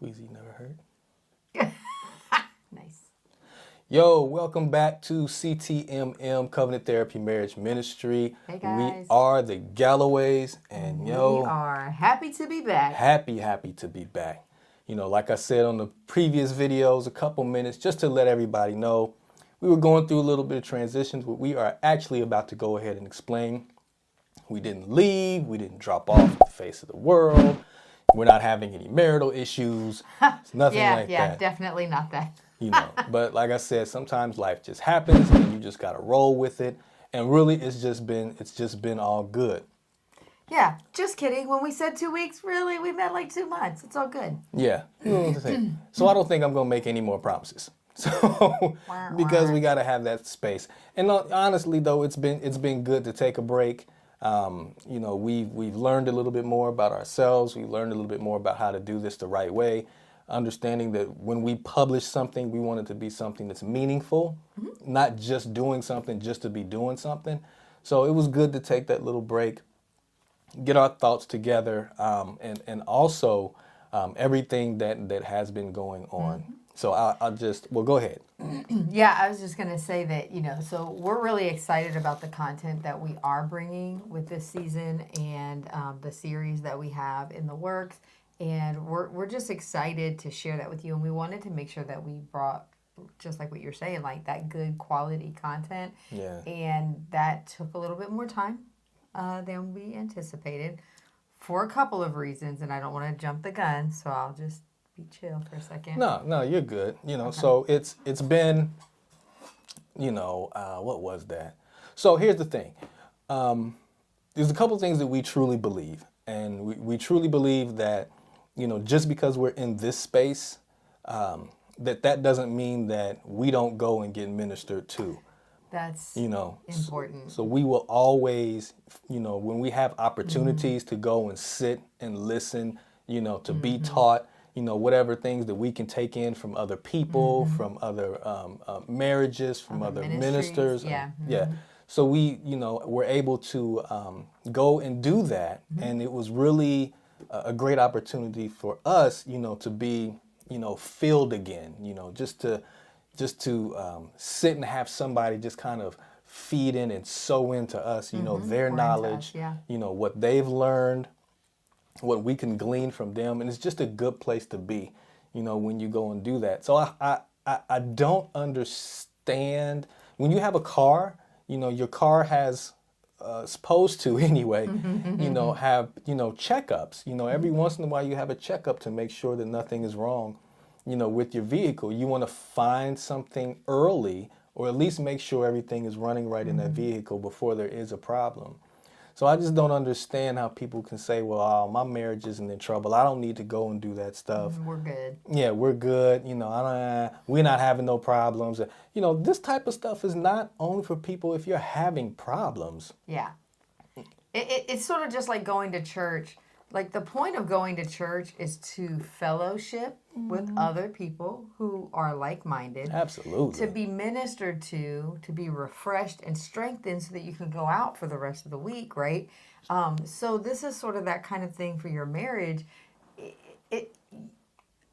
Squeezy never heard. Nice. Yo, welcome back to CTMM Covenant Therapy Marriage Ministry. Hey We guys. are the Galloways, and We are happy to be back. happy to be back. You know, like I said on the previous videos, a couple minutes just to let everybody know, we were going through a little bit of transitions, but we are actually about to go ahead and explain. We didn't leave, we didn't drop off the face of the world. We're not having any marital issues. It's nothing like that. Yeah, definitely not that. You know, but like I said, sometimes life just happens and you just gotta roll with it. And really, it's just been all good. Yeah, just kidding. When we said 2 weeks, really, we meant like 2 months. It's all good. Yeah, you know what I'm saying. So I don't think I'm gonna make any more promises. So because we gotta have that space. And honestly, though, it's been good to take a break. You know, we've learned a little bit more about ourselves. We learned a little bit more about how to do this the right way. Understanding that when we publish something, we want it to be something that's meaningful, not just doing something just to be doing something. So it was good to take that little break, get our thoughts together, and also everything that has been going on. So well, go ahead. Yeah, I was just going to say that, so we're really excited about the content that we are bringing with this season and the series that we have in the works. And we're just excited to share that with you. And we wanted to make sure that we brought, just like what you're saying, like that good quality content. Yeah. And that took a little bit more time than we anticipated for a couple of reasons. And I don't want to jump the gun, so I'll just be chill for a second. No, you're good. You know, okay. So it's been, what was that? So here's the thing. There's a couple things that we truly believe. And we truly believe that, just because we're in this space, that doesn't mean that we don't go and get ministered to. That's important. So we will always, when we have opportunities to go and sit and listen, to be taught, whatever things that we can take in from other people, from other marriages, from other ministers. Yeah. Yeah. So we're able to go and do that. And it was really a great opportunity for us, to be, filled again, just to sit and have somebody just kind of feed in and sow into us, their knowledge, what they've learned, what we can glean from them. And it's just a good place to be, when you go and do that. So I don't understand when you have a car, your car has supposed to anyway, have, checkups, every once in a while you have a checkup to make sure that nothing is wrong, with your vehicle. You want to find something early or at least make sure everything is running right in that vehicle before there is a problem. So I just don't understand how people can say, well, my marriage isn't in trouble. I don't need to go and do that stuff. We're good. Yeah, we're good. We're not having no problems. This type of stuff is not only for people if you're having problems. Yeah. It's sort of just like going to church. Like the point of going to church is to fellowship with other people who are like-minded. Absolutely. To be ministered to be refreshed and strengthened so that you can go out for the rest of the week, right? So this is sort of that kind of thing for your marriage.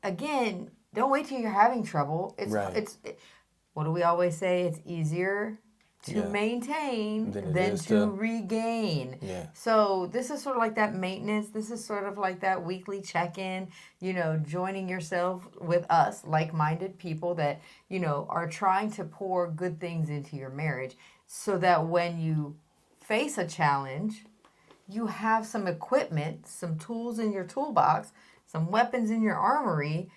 Again, don't wait till you're having trouble. What do we always say? It's easier to maintain than to regain. Yeah. So this is sort of like that maintenance. This is sort of like that weekly check-in, joining yourself with us, like-minded people that, are trying to pour good things into your marriage so that when you face a challenge, you have some equipment, some tools in your toolbox, some weapons in your armory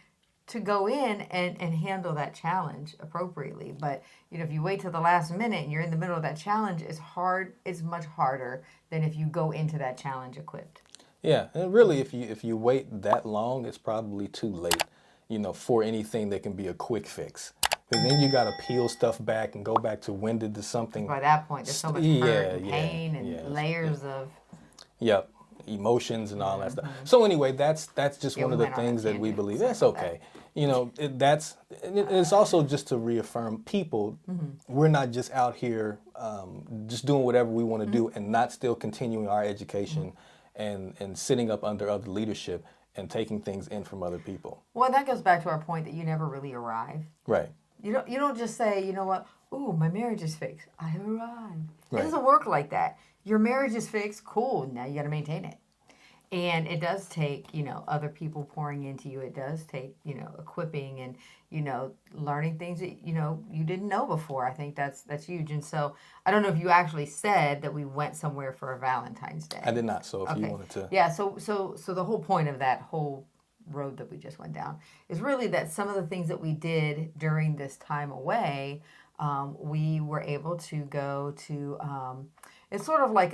to go in and handle that challenge appropriately. But, if you wait till the last minute and you're in the middle of that challenge, it's much harder than if you go into that challenge equipped. Yeah, and really if you wait that long, it's probably too late, for anything that can be a quick fix. Because then you got to peel stuff back and go back to when did something... By that point, there's so much hurt and pain and layers of... Yep. Emotions and all that stuff. So anyway, that's just one of the things that we believe. That's okay. It's also just to reaffirm people. We're not just out here just doing whatever we want to do and not still continuing our education and sitting up under other leadership and taking things in from other people. Well, that goes back to our point that you never really arrive. Right. You don't just say, you know what, ooh, my marriage is fixed. I have arrived. It Right. doesn't work like that. Your marriage is fixed. Cool. Now you got to maintain it. And it does take, other people pouring into you. It does take, equipping and, learning things that, you didn't know before. I think that's huge. And so I don't know if you actually said that we went somewhere for a Valentine's Day. I did not. So if you Okay. wanted to. Yeah. So the whole point of that whole road that we just went down is really that some of the things that we did during this time away, we were able to go to, it's sort of like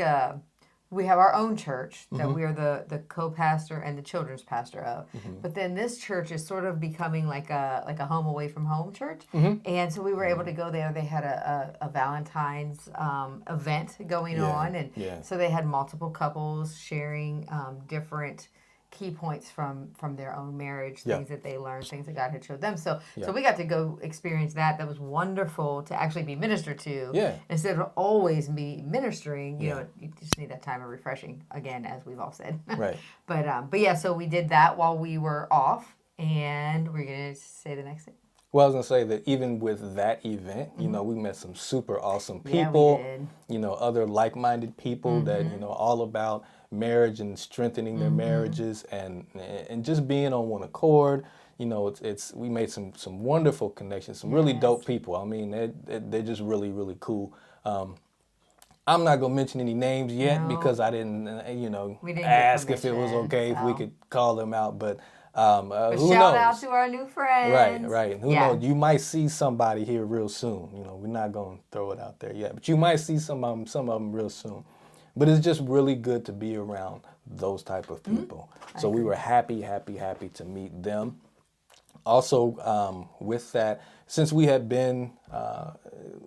we have our own church that we are the co-pastor and the children's pastor of. But then this church is sort of becoming like a home away from home church. And so we were able to go there. They had a Valentine's event going on. And so they had multiple couples sharing different key points from their own marriage, things that they learned, things that God had showed them. So we got to go experience that. That was wonderful to actually be ministered to. Yeah. Instead of always be ministering, you just need that time of refreshing again, as we've all said. Right. But yeah, so we did that while we were off, and we're gonna say the next thing. Well, I was going to say that even with that event, we met some super awesome people, Yeah, we did. Other like-minded people that, all about marriage and strengthening their marriages and just being on one accord. We made some wonderful connections, some really dope people. I mean, they're just really, really cool. I'm not going to mention any names yet because I didn't, We didn't get ask if it was permission, okay if we so. could call them out, but But who shout knows? out to our new friends. Right. Who knows? You might see somebody here real soon. We're not going to throw it out there yet, but you might see some of them real soon. But it's just really good to be around those type of people. So we were happy to meet them. Also, with that, since we had been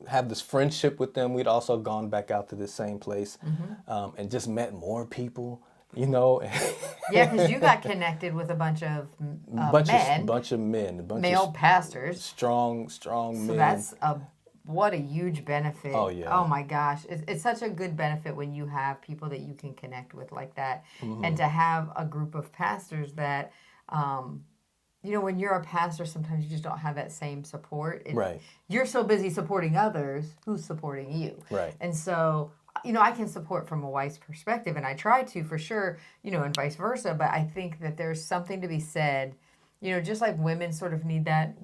have this friendship with them, we'd also gone back out to the same place and just met more people. Yeah, because you got connected with a bunch of men, male pastors, strong men. So that's what a huge benefit. Oh, yeah. Oh, my gosh. It's such a good benefit when you have people that you can connect with like that. And to have a group of pastors that, when you're a pastor, sometimes you just don't have that same support. Right. You're so busy supporting others, who's supporting you? Right. And so, I can support from a wife's perspective, and I try to for sure, and vice versa. But I think that there's something to be said. Just like women sort of need that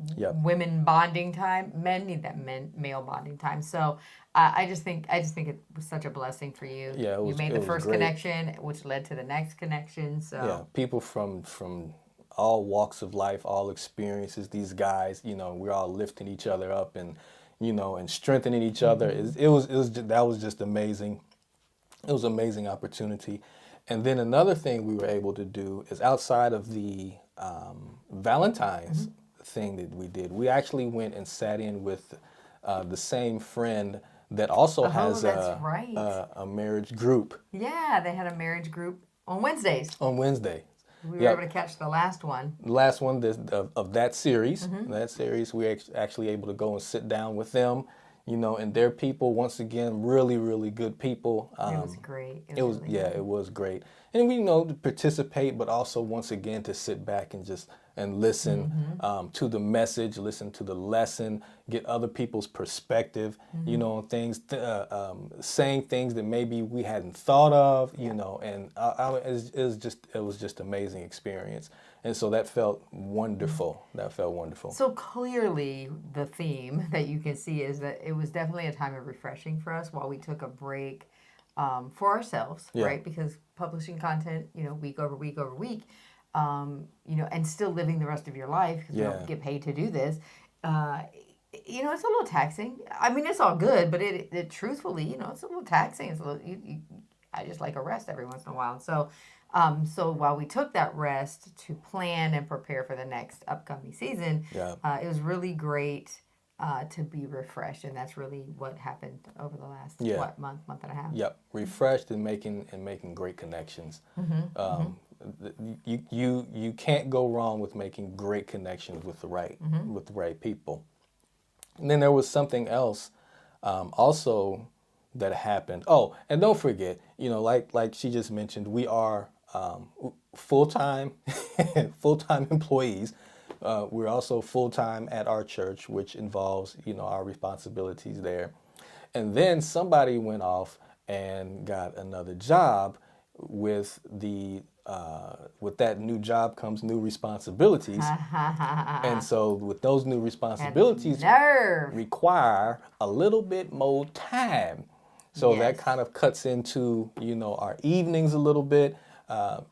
women bonding time, men need that male bonding time. So I just think it was such a blessing for you. Yeah, you made the first great. connection, which led to the next connection. So yeah, people from all walks of life, all experiences. These guys, we're all lifting each other up and and strengthening each other. That was just amazing. It was an amazing opportunity. And then another thing we were able to do is outside of the Valentine's thing that we did, we actually went and sat in with the same friend that also has a marriage group. Yeah, they had a marriage group on Wednesdays. On Wednesday. We were able to catch the last one. The last one of that series. That series, we were actually able to go and sit down with them, and their people, once again, really, really good people. It was great. It was great. And we to participate, but also once again to sit back and listen to the message, listen to the lesson, get other people's perspective, on things, saying things that maybe we hadn't thought of, and it was just amazing experience. And so that felt wonderful. So clearly the theme that you can see is that it was definitely a time of refreshing for us while we took a break for ourselves, right? Because publishing content, week over week over week, and still living the rest of your life because we don't get paid to do this. It's a little taxing. I mean, it's all good, but it truthfully, it's a little taxing. It's a little. I just like a rest every once in a while. So while we took that rest to plan and prepare for the next upcoming season, it was really great to be refreshed, and that's really what happened over the last month and a half. Yep, refreshed and making great connections. You can't go wrong with making great connections with the right people. And then there was something else also that happened. Oh, and don't forget, like she just mentioned, we are full-time full-time employees. We're also full-time at our church, which involves, our responsibilities there. And then somebody went off and got another job. With that new job comes new responsibilities. And so with those new responsibilities require a little bit more time. So that kind of cuts into, our evenings a little bit.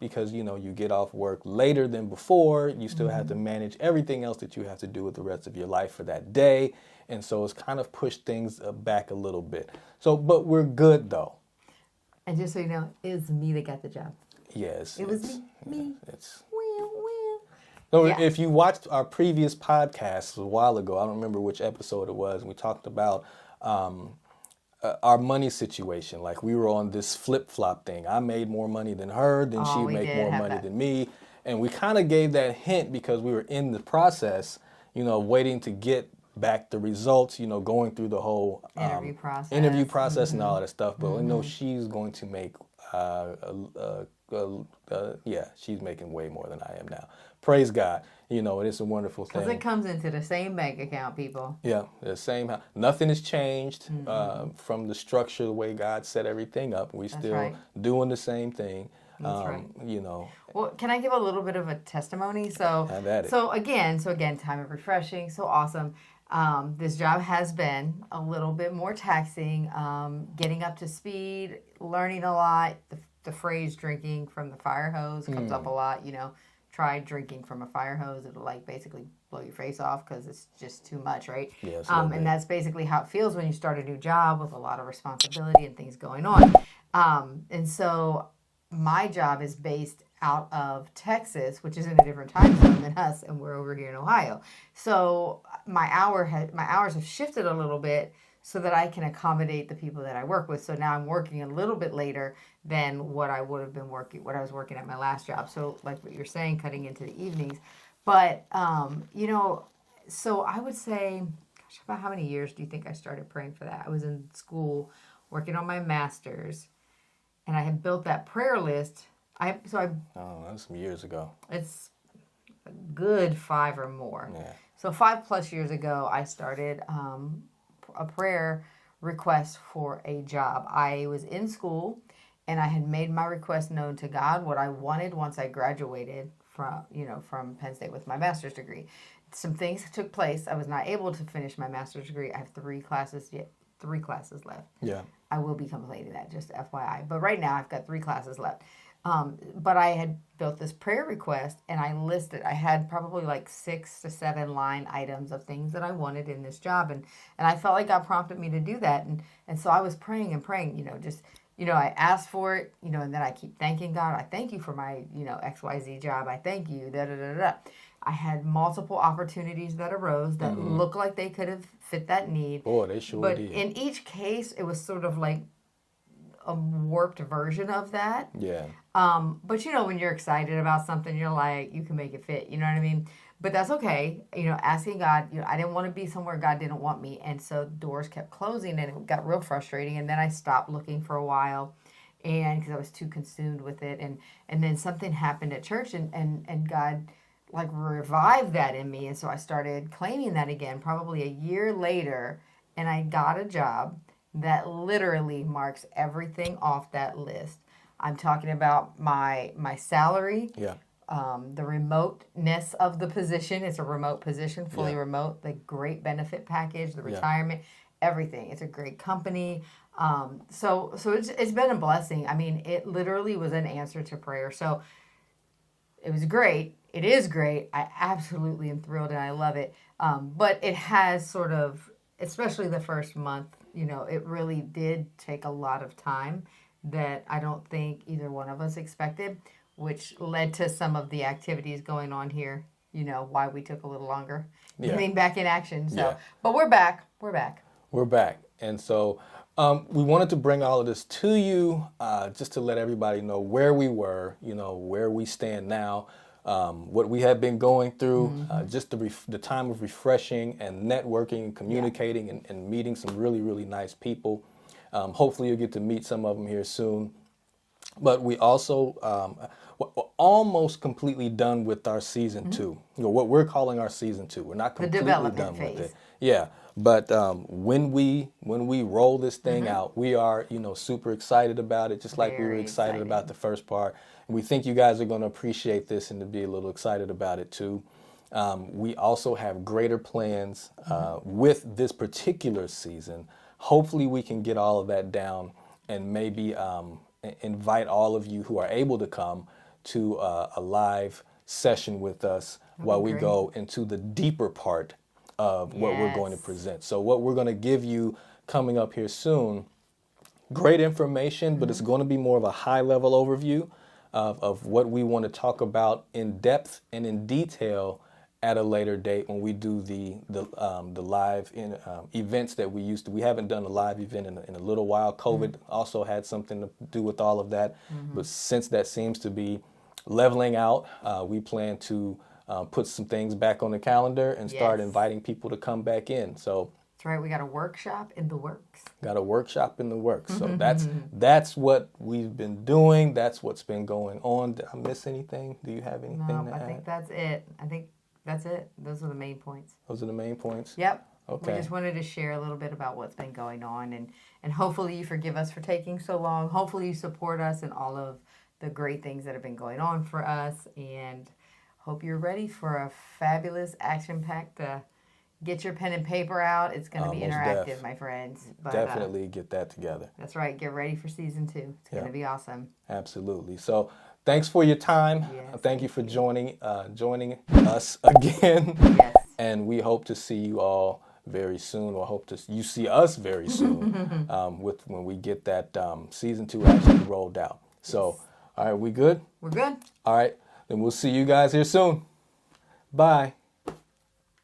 Because, you get off work later than before. You still have to manage everything else that you have to do with the rest of your life for that day. And so it's kind of pushed things back a little bit. So, but we're good, though. And just so you know, it was me that got the job. Yes. It was me. It's... Well. So if you watched our previous podcast a while ago, I don't remember which episode it was, we talked about our money situation. Like we were on this flip-flop thing. I made more money than her, then she would make more money than me. And we kind of gave that hint because we were in the process, waiting to get back the results, going through the whole interview process and all that stuff. But she's going to make, she's making way more than I am now. Praise God. It's a wonderful thing. Because it comes into the same bank account, people. Yeah, the same. Nothing has changed from the structure, the way God set everything up. We're still doing the same thing. That's right. Well, can I give a little bit of a testimony? So again, time of refreshing, so awesome. This job has been a little bit more taxing, getting up to speed, learning a lot. The phrase drinking from the fire hose comes up a lot, Try drinking from a fire hose. It'll basically blow your face off because it's just too much, right? Yes, and that's basically how it feels when you start a new job with a lot of responsibility and things going on. And so my job is based out of Texas, which is in a different time zone than us, and we're over here in Ohio. So my hours have shifted a little bit so that I can accommodate the people that I work with. So now I'm working a little bit later than what I would have been working, what I was working at my last job. So like what you're saying, cutting into the evenings. But, so I would say, gosh, about how many years do you think I started praying for that? I was in school working on my master's, and I had built that prayer list. That was some years ago. It's a good 5 or more. Yeah. So 5+ years ago, I started a prayer request for a job. I was in school, and I had made my request known to God, what I wanted once I graduated from Penn State with my master's degree. Some things took place. I was not able to finish my master's degree. I have 3 classes left. Yeah. I will be completing that, just FYI. But right now, I've got 3 classes left. But I had built this prayer request, and I had probably 6 to 7 line items of things that I wanted in this job. And I felt like God prompted me to do that. And so I was praying, I asked for it, and then I keep thanking God. I thank you for my, XYZ job. I thank you, da-da-da-da. I had multiple opportunities that arose that looked like they could have fit that need. Boy, they sure did. But in each case, it was sort of like a warped version of that. Yeah. But when you're excited about something, you're like, you can make it fit. You know what I mean? But that's okay. Asking God, I didn't want to be somewhere God didn't want me. And so doors kept closing, and it got real frustrating. And then I stopped looking for a while, and because I was too consumed with it. And then something happened at church, and God revived that in me. And so I started claiming that again, probably a year later, and I got a job that literally marks everything off that list. I'm talking about my salary, the remoteness of the position. It's a remote position, fully remote, the great benefit package, the retirement, everything. It's a great company. So it's been a blessing. I mean, it literally was an answer to prayer. So it was great. It is great. I absolutely am thrilled, and I love it. But it has sort of, especially the first month, it really did take a lot of time that I don't think either one of us expected, which led to some of the activities going on here, why we took a little longer getting back in action. So, but we're back. We're back. And so we wanted to bring all of this to you just to let everybody know where we were, where we stand now, what we have been going through, just the time of refreshing and networking and communicating and meeting some really, really nice people. Hopefully you'll get to meet some of them here soon. But we also we're almost completely done with our season two. You know, what we're calling our season two. We're not The completely development done phase. with it. Yeah. But when we roll this thing out, we are, you know, super excited about it, just like we were Very excited about excited. the first part. And we think you guys are going to appreciate this and to be a little excited about it too. We also have greater plans with this particular season. Hopefully, we can get all of that down and maybe invite all of you who are able to come to a live session with us while we great. go into the deeper part of what we're going to Yes. present. So, what we're going to give you coming up here soon, great information, but it's going to be more of a high level overview of what we want to talk about in depth and in detail at a later date when we do the live events that we used to. We haven't done a live event in a little while. COVID also had something to do with all of that. But since that seems to be leveling out, we plan to put some things back on the calendar and start Yes. inviting people to come back in. So That's right. We got a workshop in the works. got a workshop in the works. So that's what we've been doing. That's what's been going on. Did I miss anything? Do you have anything No, to I add? think that's it. I think that's it. Those are the main points. Those are the main points. Yep. Okay. We just wanted to share a little bit about what's been going on, and hopefully you forgive us for taking so long. Hopefully you support us in all of the great things that have been going on for us, and hope you're ready for a fabulous action-packed. Get your pen and paper out. It's going to be Most interactive, my friends. But, Definitely get that together. that's right. Get ready for season 2. It's going to be awesome. Absolutely. So thanks for your time. Yes, Thank you for joining us again. Yes. And we hope to see you all very soon, or hope to you see us very soon with when we get that season 2 actually rolled out. So, all right, we good? We're good. All right, then we'll see you guys here soon. Bye.